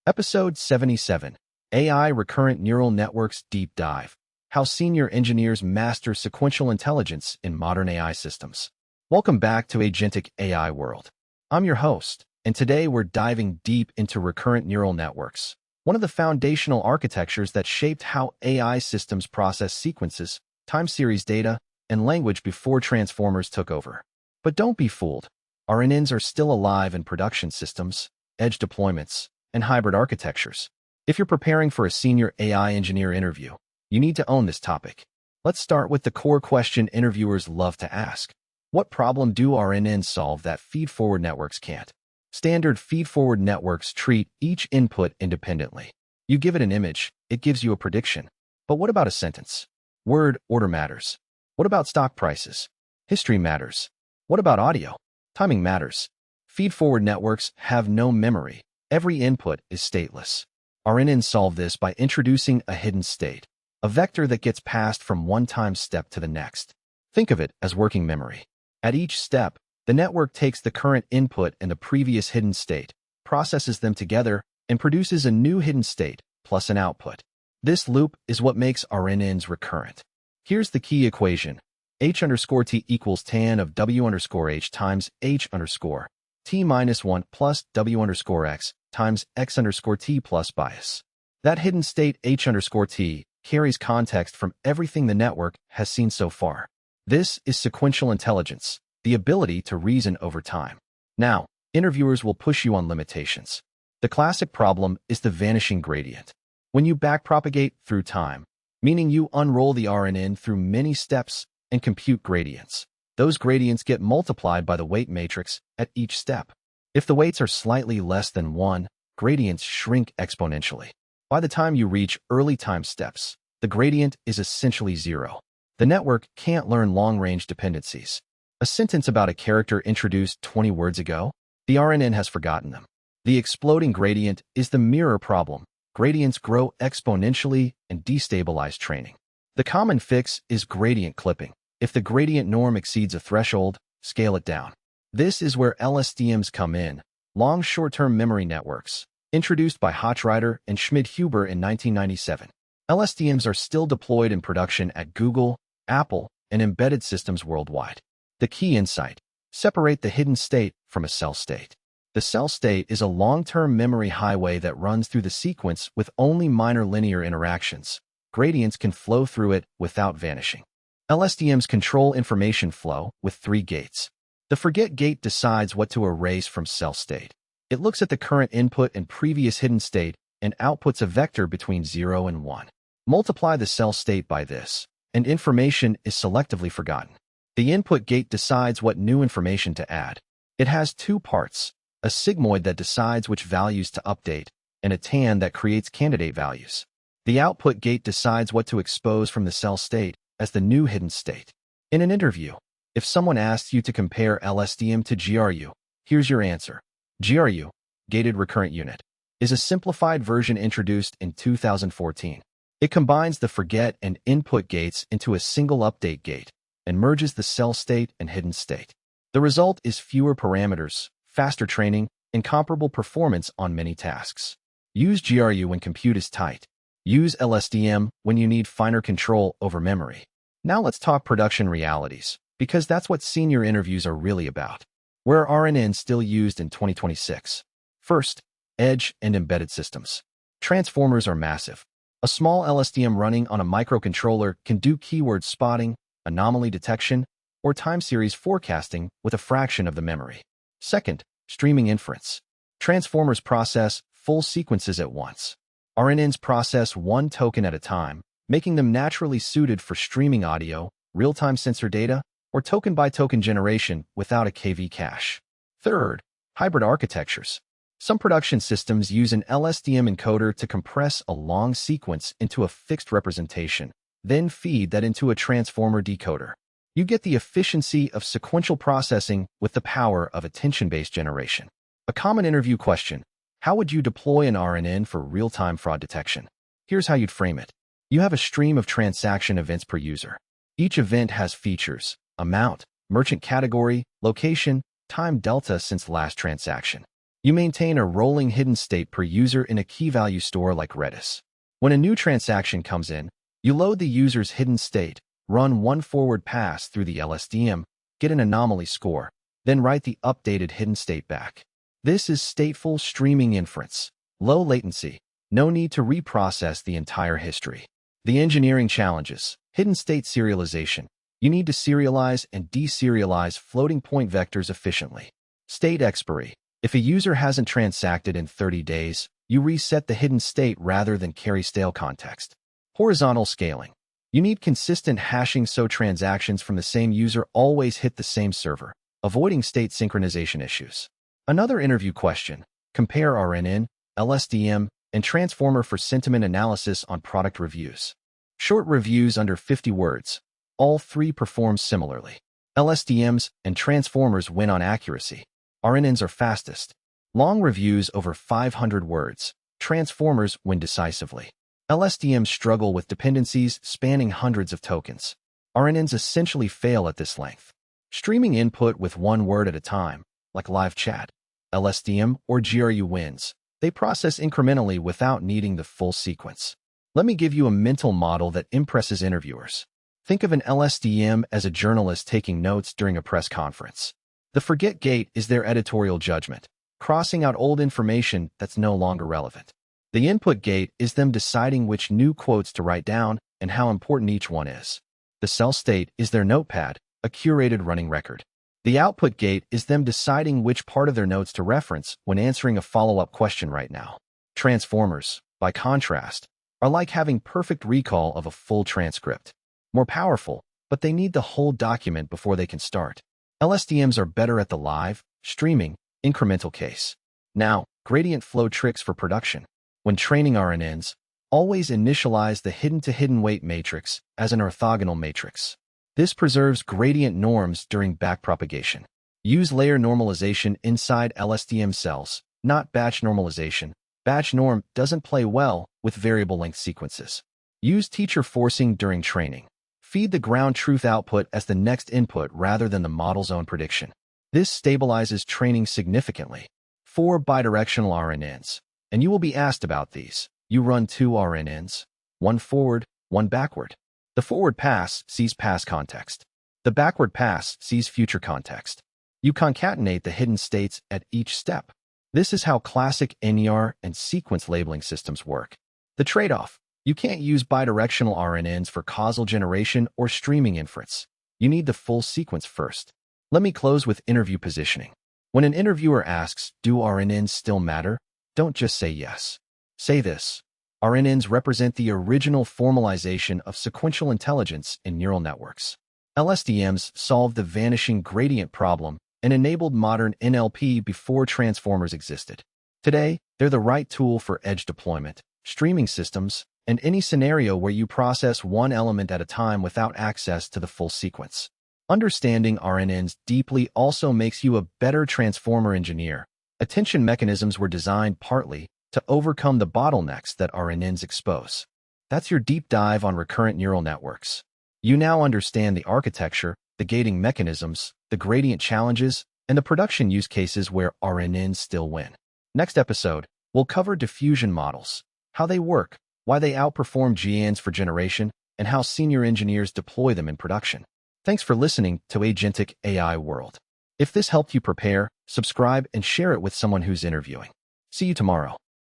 Episode 77, AI Recurrent Neural Networks Deep Dive, How Senior Engineers Master Sequential Intelligence in Modern AI Systems. Welcome back to Agentic AI World. I'm your host, and today we're diving deep into recurrent neural networks, one of the foundational architectures that shaped how AI systems process sequences, time series data, and language before transformers took over. But don't be fooled. RNNs are still alive in production systems, edge deployments, and hybrid architectures. If you're preparing for a senior AI engineer interview, you need to own this topic. Let's start with the core question interviewers love to ask. What problem do RNNs solve that feedforward networks can't? Standard feedforward networks treat each input independently. You give it an image, it gives you a prediction. But what about a sentence? Word order matters. What about stock prices? History matters. What about audio? Timing matters. Feedforward networks have no memory. Every input is stateless. RNNs solve this by introducing a hidden state, a vector that gets passed from one time step to the next. Think of it as working memory. At each step, the network takes the current input and the previous hidden state, processes them together, and produces a new hidden state plus an output. This loop is what makes RNNs recurrent. Here's the key equation. H_t equals tan of W_h times H_t minus 1 plus W_x times X_t plus bias. That hidden state H_t carries context from everything the network has seen so far. This is sequential intelligence, the ability to reason over time. Now, interviewers will push you on limitations. The classic problem is the vanishing gradient. When you backpropagate through time, meaning you unroll the RNN through many steps and compute gradients, those gradients get multiplied by the weight matrix at each step. If the weights are slightly less than 1, gradients shrink exponentially. By the time you reach early time steps, the gradient is essentially zero. The network can't learn long-range dependencies. A sentence about a character introduced 20 words ago, the RNN has forgotten them. The exploding gradient is the mirror problem. Gradients grow exponentially and destabilize training. The common fix is gradient clipping. If the gradient norm exceeds a threshold, scale it down. This is where LSTMs come in, long short-term memory networks, introduced by Hochreiter and Schmid-Huber in 1997. LSTMs are still deployed in production at Google, Apple, and embedded systems worldwide. The key insight: separate the hidden state from a cell state. The cell state is a long-term memory highway that runs through the sequence with only minor linear interactions. Gradients can flow through it without vanishing. LSTMs control information flow with 3 gates. The forget gate decides what to erase from cell state. It looks at the current input and previous hidden state and outputs a vector between 0 and 1. Multiply the cell state by this, and information is selectively forgotten. The input gate decides what new information to add. It has 2 parts, a sigmoid that decides which values to update, and a tan that creates candidate values. The output gate decides what to expose from the cell state as the new hidden state. In an interview, if someone asks you to compare LSTM to GRU, here's your answer. GRU, Gated Recurrent Unit, is a simplified version introduced in 2014. It combines the forget and input gates into a single update gate and merges the cell state and hidden state. The result is fewer parameters, faster training, and comparable performance on many tasks. Use GRU when compute is tight. Use LSTM when you need finer control over memory. Now let's talk production realities, because that's what senior interviews are really about. Where are RNNs still used in 2026? First, edge and embedded systems. Transformers are massive. A small LSTM running on a microcontroller can do keyword spotting, anomaly detection, or time series forecasting with a fraction of the memory. Second, streaming inference. Transformers process full sequences at once. RNNs process one token at a time, making them naturally suited for streaming audio, real-time sensor data, or token-by-token generation without a KV cache. Third, hybrid architectures. Some production systems use an LSTM encoder to compress a long sequence into a fixed representation, then feed that into a transformer decoder. You get the efficiency of sequential processing with the power of attention-based generation. A common interview question: how would you deploy an RNN for real-time fraud detection? Here's how you'd frame it. You have a stream of transaction events per user. Each event has features: amount, merchant category, location, time delta since last transaction. You maintain a rolling hidden state per user in a key-value store like Redis. When a new transaction comes in, you load the user's hidden state, run one forward pass through the LSTM, get an anomaly score, then write the updated hidden state back. This is stateful streaming inference. Low latency. No need to reprocess the entire history. The engineering challenges. Hidden state serialization. You need to serialize and deserialize floating point vectors efficiently. State expiry. If a user hasn't transacted in 30 days, you reset the hidden state rather than carry stale context. Horizontal scaling. You need consistent hashing so transactions from the same user always hit the same server, avoiding state synchronization issues. Another interview question. Compare RNN, LSTM, and Transformer for sentiment analysis on product reviews. Short reviews under 50 words. All three perform similarly. LSTMs and Transformers win on accuracy. RNNs are fastest. Long reviews over 500 words. Transformers win decisively. LSTMs struggle with dependencies spanning hundreds of tokens. RNNs essentially fail at this length. Streaming input with one word at a time, like live chat. LSTM or GRU wins. They process incrementally without needing the full sequence. Let me give you a mental model that impresses interviewers. Think of an LSTM as a journalist taking notes during a press conference. The forget gate is their editorial judgment, crossing out old information that's no longer relevant. The input gate is them deciding which new quotes to write down and how important each one is. The cell state is their notepad, a curated running record. The output gate is them deciding which part of their notes to reference when answering a follow-up question right now. Transformers, by contrast, are like having perfect recall of a full transcript. More powerful, but they need the whole document before they can start. LSTMs are better at the live, streaming, incremental case. Now, gradient flow tricks for production. When training RNNs, always initialize the hidden-to-hidden weight matrix as an orthogonal matrix. This preserves gradient norms during backpropagation. Use layer normalization inside LSTM cells, not batch normalization. Batch norm doesn't play well with variable length sequences. Use teacher forcing during training. Feed the ground truth output as the next input rather than the model's own prediction. This stabilizes training significantly. 4 bidirectional RNNs. And you will be asked about these. You run 2 RNNs, one forward, one backward. The forward pass sees past context. The backward pass sees future context. You concatenate the hidden states at each step. This is how classic NER and sequence labeling systems work. The trade-off: you can't use bidirectional RNNs for causal generation or streaming inference. You need the full sequence first. Let me close with interview positioning. When an interviewer asks, "Do RNNs still matter?" don't just say yes. Say this: RNNs represent the original formalization of sequential intelligence in neural networks. LSTMs solved the vanishing gradient problem and enabled modern NLP before transformers existed. Today, they're the right tool for edge deployment, streaming systems, and any scenario where you process one element at a time without access to the full sequence. Understanding RNNs deeply also makes you a better transformer engineer. Attention mechanisms were designed partly to overcome the bottlenecks that RNNs expose. That's your deep dive on recurrent neural networks. You now understand the architecture, the gating mechanisms, the gradient challenges, and the production use cases where RNNs still win. Next episode, we'll cover diffusion models, how they work, why they outperform GNNs for generation, and how senior engineers deploy them in production. Thanks for listening to Agentic AI World. If this helped you prepare, subscribe and share it with someone who's interviewing. See you tomorrow.